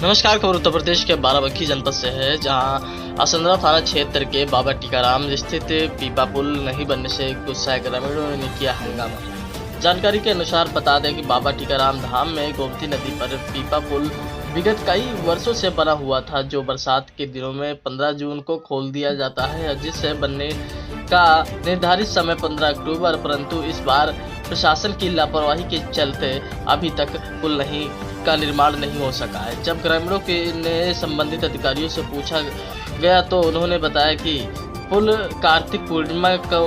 नमस्कार। खबर उत्तर प्रदेश के बाराबंकी जनपद से है, जहां असंद्रा थाना क्षेत्र के बाबा टीकाराम स्थित पीपा पुल नहीं बनने से गुस्साए ग्रामीणों ने किया हंगामा। जानकारी के अनुसार बता दें कि बाबा टीकाराम धाम में गोमती नदी पर पीपा पुल विगत कई वर्षों से बना हुआ था, जो बरसात के दिनों में 15 जून को खोल दिया जाता है, जिससे बनने का निर्धारित समय 15 अक्टूबर, परंतु इस बार प्रशासन की लापरवाही के चलते अभी तक पुल का निर्माण नहीं हो सका है। जब ग्रामीणों ने संबंधित अधिकारियों से पूछा गया तो उन्होंने बताया कि पुल कार्तिक पूर्णिमा को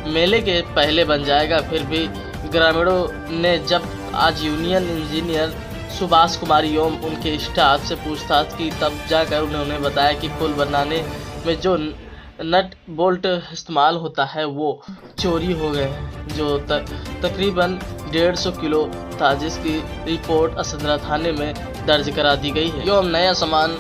मेले के पहले बन जाएगा। फिर भी ग्रामीणों ने जब आज यूनियन इंजीनियर सुभाष कुमार एवं उनके स्टाफ से पूछताछ की, तब जाकर उन्होंने बताया कि पुल बनाने में जो नट बोल्ट इस्तेमाल होता है वो चोरी हो गए हैं, जो तकरीबन 150 किलो था, जिसकी रिपोर्ट असंद्रा थाने में दर्ज करा दी गई है। एवं नया सामान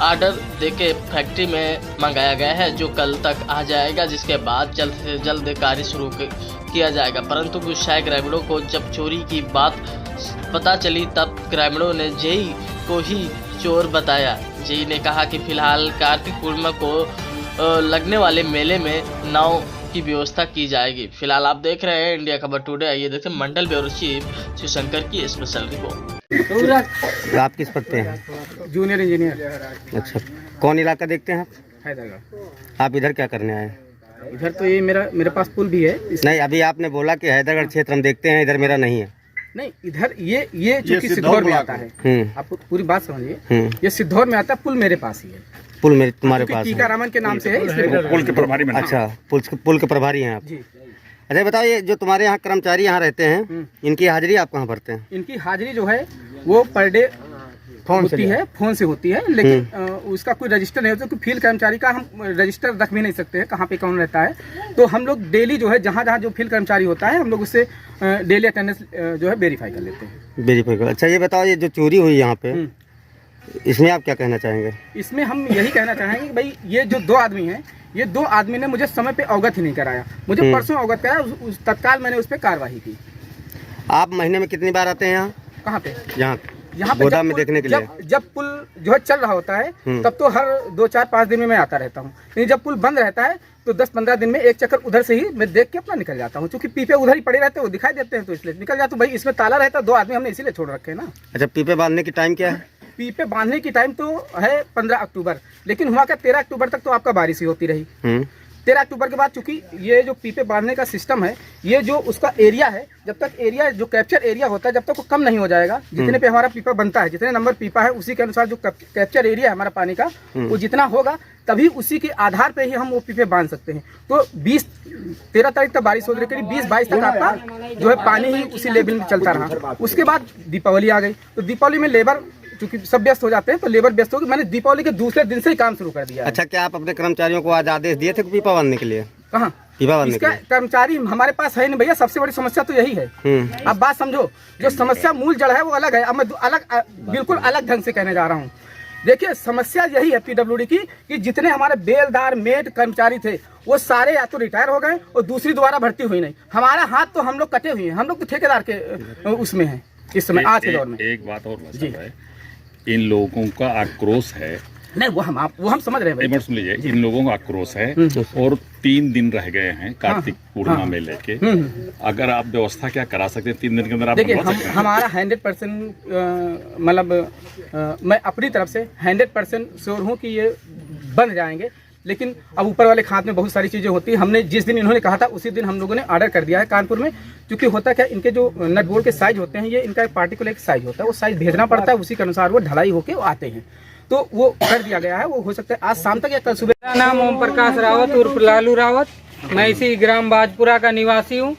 ऑर्डर देके फैक्ट्री में मंगाया गया है, जो कल तक आ जाएगा, जिसके बाद जल्द से जल्द कार्य शुरू किया जाएगा। परंतु गुस्साए ग्रामीणों को जब चोरी की बात पता चली, तब ग्रामीणों ने जेई को ही चोर बताया। जेई ने कहा कि फिलहाल कार्तिक पूर्णिमा को लगने वाले मेले में नाव की व्यवस्था की जाएगी। फिलहाल आप देख रहे हैं इंडिया खबर टुडे। आइए देखते हैं मंडल ब्यूरो चीफ शिवशंकर की स्पेशल रिपोर्ट। आप किस पद पे हैं? Junior engineer. अच्छा, कौन इलाका देखते हैं आप? हैदरगढ़। आप इधर क्या करने आए? इधर तो ये मेरे पास पुल भी है। नहीं, अभी आपने बोला कि हैदरगढ़ क्षेत्र हम देखते हैं, इधर मेरा नहीं है। नहीं, इधर ये चूंकि सिद्धौर में आता है। आप पूरी बात समझिए। ये सिद्धौर में आता है, पुल मेरे पास ही है। पुल मेरे तुम्हारे पास है? टीकारामन के नाम से है, इसलिए पुल के प्रभारी में। अच्छा, पुल के प्रभारी हैं आप जी। अच्छा, बताओ, ये जो तुम्हारे यहाँ कर्मचारी यहाँ रहते हैं, इनकी हाजिरी आप कहाँ भरते हैं? इनकी हाजिरी जो है वो पर डे फोन से होती है, लेकिन उसका कोई रजिस्टर नहीं होता, क्योंकि फील्ड कर्मचारी का हम रजिस्टर रख भी नहीं सकते हैं कहाँ पे कौन रहता है। तो हम लोग डेली जो है जहाँ जो फील्ड कर्मचारी होता है, हम लोग उससे डेली अटेंडेंस जो है वेरीफाई कर लेते हैं। वेरीफाई कर। अच्छा, ये बताओ, ये जो चोरी हुई यहाँ पे, इसमें आप क्या कहना चाहेंगे? इसमें हम यही कहना चाहेंगे कि भाई ये जो 2 आदमी हैं, ये 2 आदमी ने मुझे समय पे अवगत ही नहीं कराया। मुझे परसों अवगत कराया, उस तत्काल मैंने उस पर कार्रवाई की। आप महीने में कितनी बार आते हैं यहाँ? कहाँ पे? यहाँ गोदाम में देखने के लिए। जब पुल जो है चल रहा होता है, तब तो हर 2, 4, 5 दिन में मैं आता रहता हूँ। लेकिन जब पुल बंद रहता है तो 10-15 दिन में एक चक्कर उधर से ही मैं देख के अपना निकल जाता हूँ, क्योंकि पीपे उधर ही पड़े रहते हैं, वो दिखाई देते हैं, तो इसलिए निकल जाता हूँ। भाई इसमें ताला रहता है, 2 आदमी हमने इसीलिए छोड़ रखे हैं ना। अच्छा, पीपे बांधने की टाइम क्या है? पीपे बांधने की टाइम तो है 15 अक्टूबर, लेकिन हुआ क्या 13 अक्टूबर तक तो आपका बारिश ही होती रही। 13 अक्टूबर के बाद चूंकि ये जो पीपे बांधने का सिस्टम है, ये जो उसका एरिया है, जब तक एरिया जो कैप्चर एरिया होता है, जब तक वो कम नहीं हो जाएगा, जितने पे हमारा पीपा बनता है, जितने नंबर पीपा है, उसी के अनुसार जो कैप्चर एरिया है हमारा पानी का, वो जितना होगा, तभी उसी के आधार पे ही हम वो पीपे बांध सकते हैं। तो 13 तारीख तक बारिश हो रही, करीब 20-22 तक आपका जो है पानी ही उसी लेवल में चलता रहा। उसके बाद दीपावली आ गई, तो दीपावली में लेबर चूंकि सब व्यस्त हो जाते हैं, तो लेबर व्यस्त होगी। मैंने दीपावली के दूसरे दिन से ही काम शुरू कर दिया। अच्छा, क्या आप अपने कर्मचारियों को आज आदेश दिए थे पीपा बांधने के लिए? कहाँ पीपा बांधने के लिए? कर्मचारी हमारे पास है नहीं भैया। सबसे बड़ी समस्या तो यही है। अब बात समझो, जो समस्या मूल जड़ है वो अलग है। अब मैं बिल्कुल अलग ढंग से कहने जा रहा हूँ। देखिए, समस्या यही है पीडब्ल्यूडी की, कि जितने हमारे बेलदार मेट कर्मचारी थे, वो सारे या तो रिटायर हो गए और दूसरी दोबारा भर्ती हुई नहीं। हमारा हाथ तो हम लोग कटे हुए हैं, हम लोग तो ठेकेदार के उसमें हैं इस समय, आज के दौर में। एक बात और है, इन लोगों का आक्रोश है। नहीं, वो हम समझ रहे हैं। सुन लीजिए, इन लोगों का आक्रोश है और 3 दिन रह गए हैं कार्तिक पूर्णिमा मेले के। अगर आप व्यवस्था क्या करा सकते हैं 3 दिन के अंदर? आप देखिए, हमारा 100% मतलब मैं अपनी तरफ से 100% श्योर हूँ कि ये बन जाएंगे। लेकिन अब ऊपर वाले खात में बहुत सारी चीज़ें होती हैं। हमने जिस दिन इन्होंने कहा था उसी दिन हम लोगों ने ऑर्डर कर दिया है कानपुर में, क्योंकि होता क्या, इनके जो नट बोल्ट के साइज होते हैं, ये इनका एक पार्टिकुलर एक साइज होता है, वो साइज भेजना पड़ता है, उसी के अनुसार वो ढलाई होके आते हैं। तो वो कर दिया गया है। वो हो सकता है आज शाम तक या कल सुबह। मेरा नाम ओम प्रकाश रावत उर्फ लालू रावत, मैं इसी ग्राम बाजपुरा का निवासी हूँ।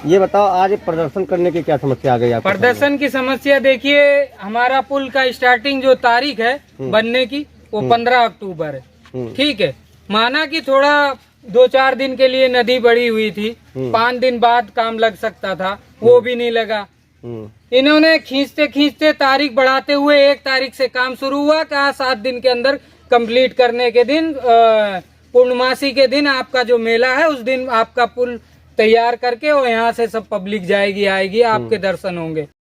ये बताओ, आज प्रदर्शन करने की क्या समस्या आ गई? आप प्रदर्शन की समस्या देखिए, हमारा पुल का स्टार्टिंग जो तारीख है बनने की, वो 15 अक्टूबर है। ठीक है, माना कि थोड़ा 2-4 दिन के लिए नदी बढ़ी हुई थी, 5 दिन बाद काम लग सकता था, वो भी नहीं लगा। इन्होंने खींचते तारीख बढ़ाते हुए 1 तारीख से काम शुरू हुआ, कहा 7 दिन के अंदर कंप्लीट करने के दिन, पूर्णमासी के दिन आपका जो मेला है उस दिन आपका पुल तैयार करके और यहाँ से सब पब्लिक जाएगी आएगी, आपके दर्शन होंगे।